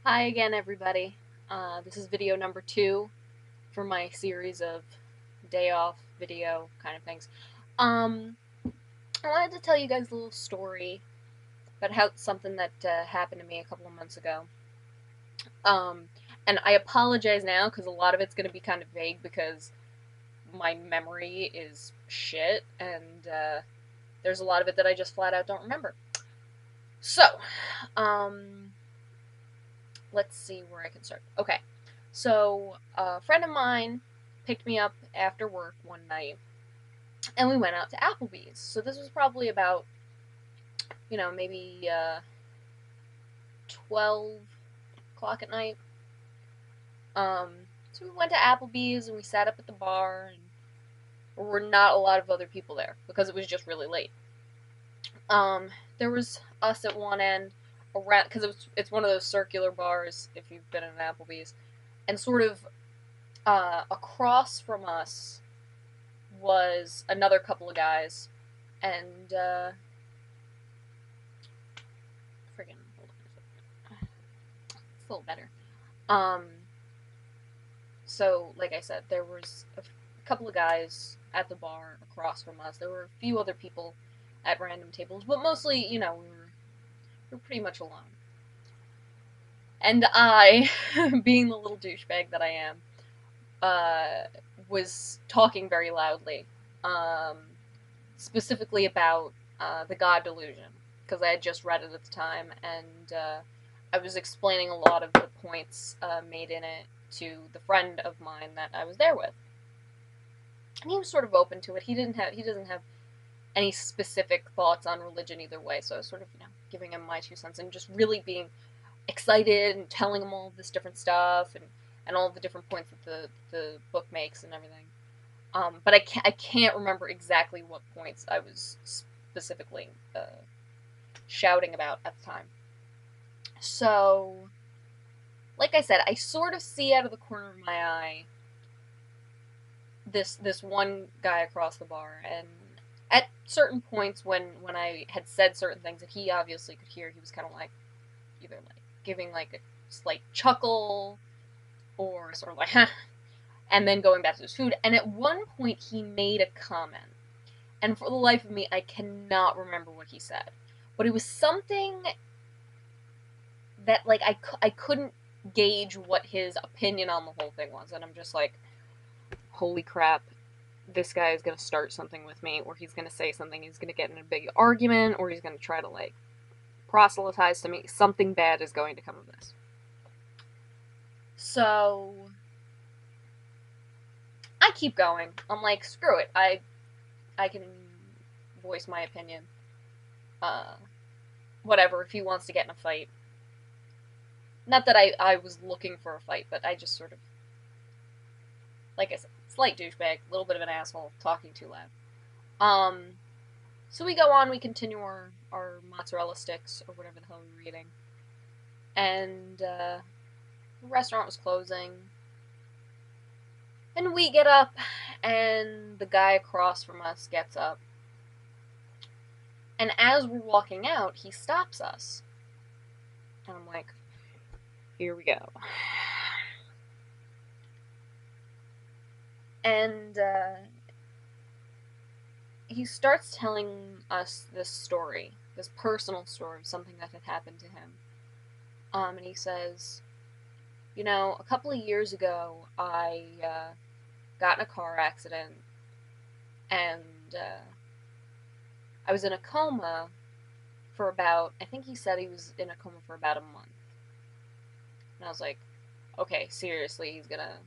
Hi again, everybody. This is video number 2 for my series of day off video kind of things. Um, I wanted to tell you guys a little story about how something that happened to me a couple of months ago. Um, and I apologize now because a lot of it's going to be kind of vague because my memory is shit and there's a lot of it that I just flat out don't remember. So, um, let's see where I can start. Okay. So, a friend of mine picked me up after work one night, and we went out to Applebee's. So, this was probably about, maybe 12 o'clock at night. So, we went to Applebee's and we sat up at the bar, and there were not a lot of other people there because it was just really late. There was us at one end, around, because it's one of those circular bars if you've been in an Applebee's, and sort of across from us was another couple of guys, and friggin' hold on a second. It's a little better. Um, so like I said, there was a couple of guys at the bar across from us. There were a few other people at random tables, but mostly, we were pretty much alone. And I, being the little douchebag that I am, uh, was talking very loudly, um, specifically about the God delusion, because I had just read it at the time, and I was explaining a lot of the points made in it to the friend of mine that I was there with, and he was sort of open to it. He doesn't have any specific thoughts on religion either way, so I was sort of giving him my 2 cents and just really being excited and telling him all this different stuff and all the different points that the book makes and everything. But I can't remember exactly what points I was specifically shouting about at the time. So, like I said, I sort of see out of the corner of my eye this one guy across the bar, and at certain points when I had said certain things that he obviously could hear, he was kind of like either like giving like a slight chuckle or sort of like huh, and then going back to his food. And at one point, he made a comment, and for the life of me, I cannot remember what he said, but it was something that like I couldn't gauge what his opinion on the whole thing was, and I'm just like, holy crap, this guy is gonna start something with me, or he's gonna say something, he's gonna get in a big argument, or he's gonna try to like proselytize to me. Something bad is going to come of this. So I keep going. I'm like, screw it. I can voice my opinion. Uh, Whatever. If he wants to get in a fight, not that I was looking for a fight, but I just sort of, like I said, slight douchebag, a little bit of an asshole, talking too loud. So we go on. We continue our mozzarella sticks or whatever the hell we were eating, and the restaurant was closing. And we get up, and the guy across from us gets up. And as we're walking out, he stops us. And I'm like, here we go. And he starts telling us this story, this personal story of something that had happened to him. And he says, a couple of years ago, I got in a car accident, and I was in a coma for about, I think he said he was in a coma for about a month. And I was like, okay, seriously, he's gonna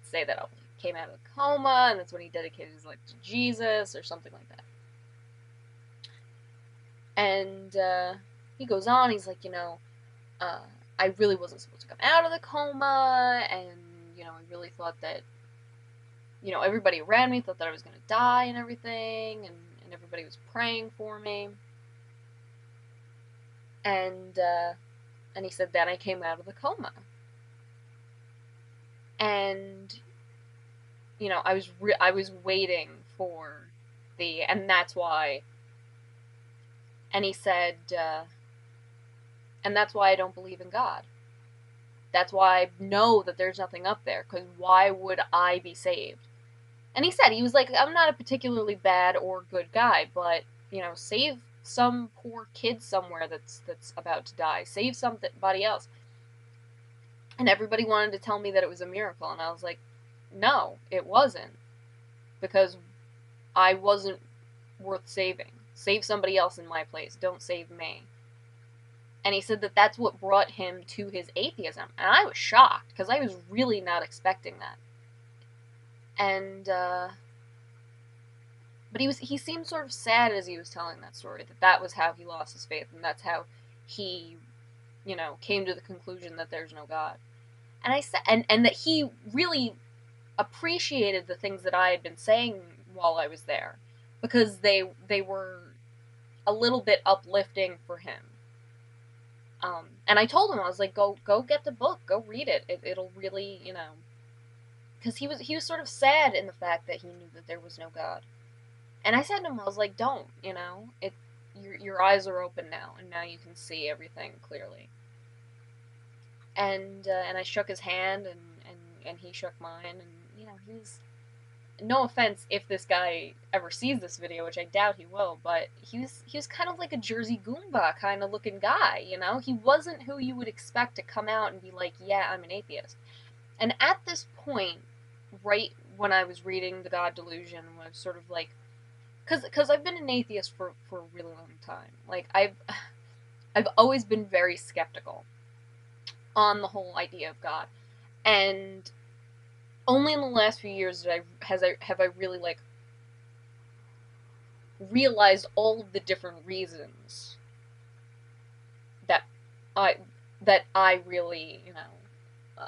say that he came out of the coma, and that's when he dedicated his life to Jesus, or something like that. And he goes on, he's like, I really wasn't supposed to come out of the coma, and, I really thought that, everybody around me thought that I was going to die and everything, and everybody was praying for me. And he said, then I came out of the coma. And, I was waiting for and that's why, and he said, and that's why I don't believe in God. That's why I know that there's nothing up there, because why would I be saved? And he said, he was like, I'm not a particularly bad or good guy, but, you know, save some poor kid somewhere that's about to die. Save somebody else. And everybody wanted to tell me that it was a miracle, and I was like, no, it wasn't, because I wasn't worth saving. Save somebody else in my place. Don't save me. And he said that that's what brought him to his atheism. And I was shocked, because I was really not expecting that. And, but he seemed sort of sad as he was telling that story, that was how he lost his faith, and that's how he, you know, came to the conclusion that there's no God. And I said, and that he really appreciated the things that I had been saying while I was there, because they were a little bit uplifting for him. And I told him, I was like, go get the book, go read it. It'll really, you know, because he was sort of sad in the fact that he knew that there was no God. And I said to him, I was like, don't, you know, your eyes are open now, and now you can see everything clearly. And I shook his hand, and he shook mine, and, you know, he was, no offense if this guy ever sees this video, which I doubt he will, but he was kind of like a Jersey Goomba kind of looking guy, you know? He wasn't who you would expect to come out and be like, yeah, I'm an atheist. And at this point, right when I was reading The God Delusion, I was sort of like, because I've been an atheist for a really long time. Like, I've always been very skeptical on the whole idea of God. And only in the last few years have I really, like, realized all of the different reasons that I really, you know,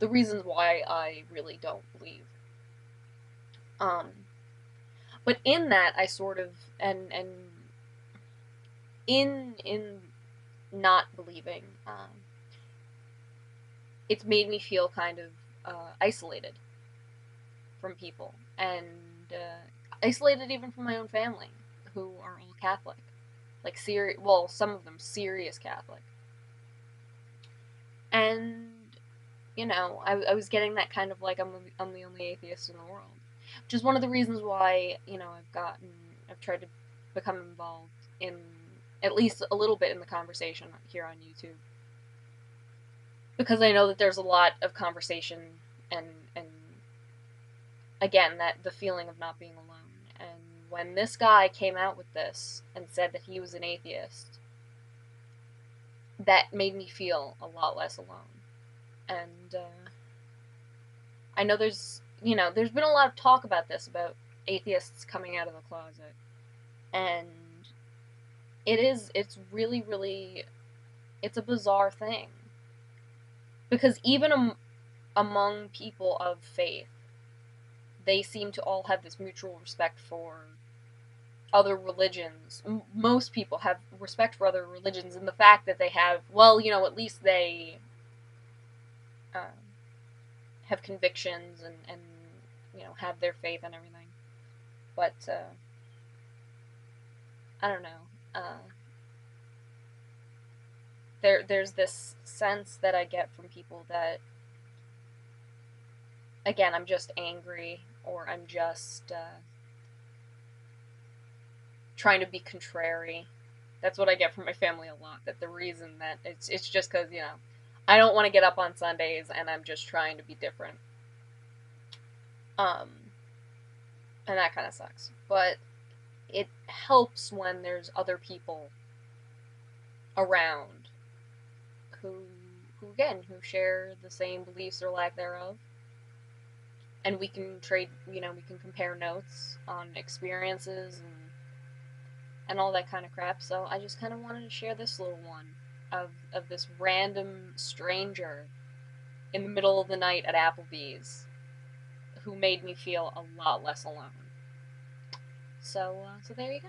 the reasons why I really don't believe. But in that, I sort of, and in not believing, it's made me feel kind of isolated from people, and isolated even from my own family, who are all Catholic, like well, some of them serious Catholic, and, you know, I was getting that kind of like, I'm the only atheist in the world, which is one of the reasons why, you know, I've tried to become involved in at least a little bit in the conversation here on YouTube, because I know that there's a lot of conversation, and again, that the feeling of not being alone. And when this guy came out with this and said that he was an atheist, that made me feel a lot less alone. And I know there's been a lot of talk about this, about atheists coming out of the closet, and it's really, really, it's a bizarre thing, because even among people of faith, they seem to all have this mutual respect for other religions. Most people have respect for other religions, and the fact that they have, well, you know, at least they have convictions, and you know, have their faith and everything. But I don't know. There's this sense that I get from people that, again, I'm just angry, or I'm just trying to be contrary. That's what I get from my family a lot. That the reason that it's just because, you know, I don't want to get up on Sundays, and I'm just trying to be different. And that kind of sucks. But it helps when there's other people around who share the same beliefs or lack thereof. And we can trade, you know, we can compare notes on experiences and all that kind of crap. So I just kind of wanted to share this little one of this random stranger in the middle of the night at Applebee's who made me feel a lot less alone. So there you go.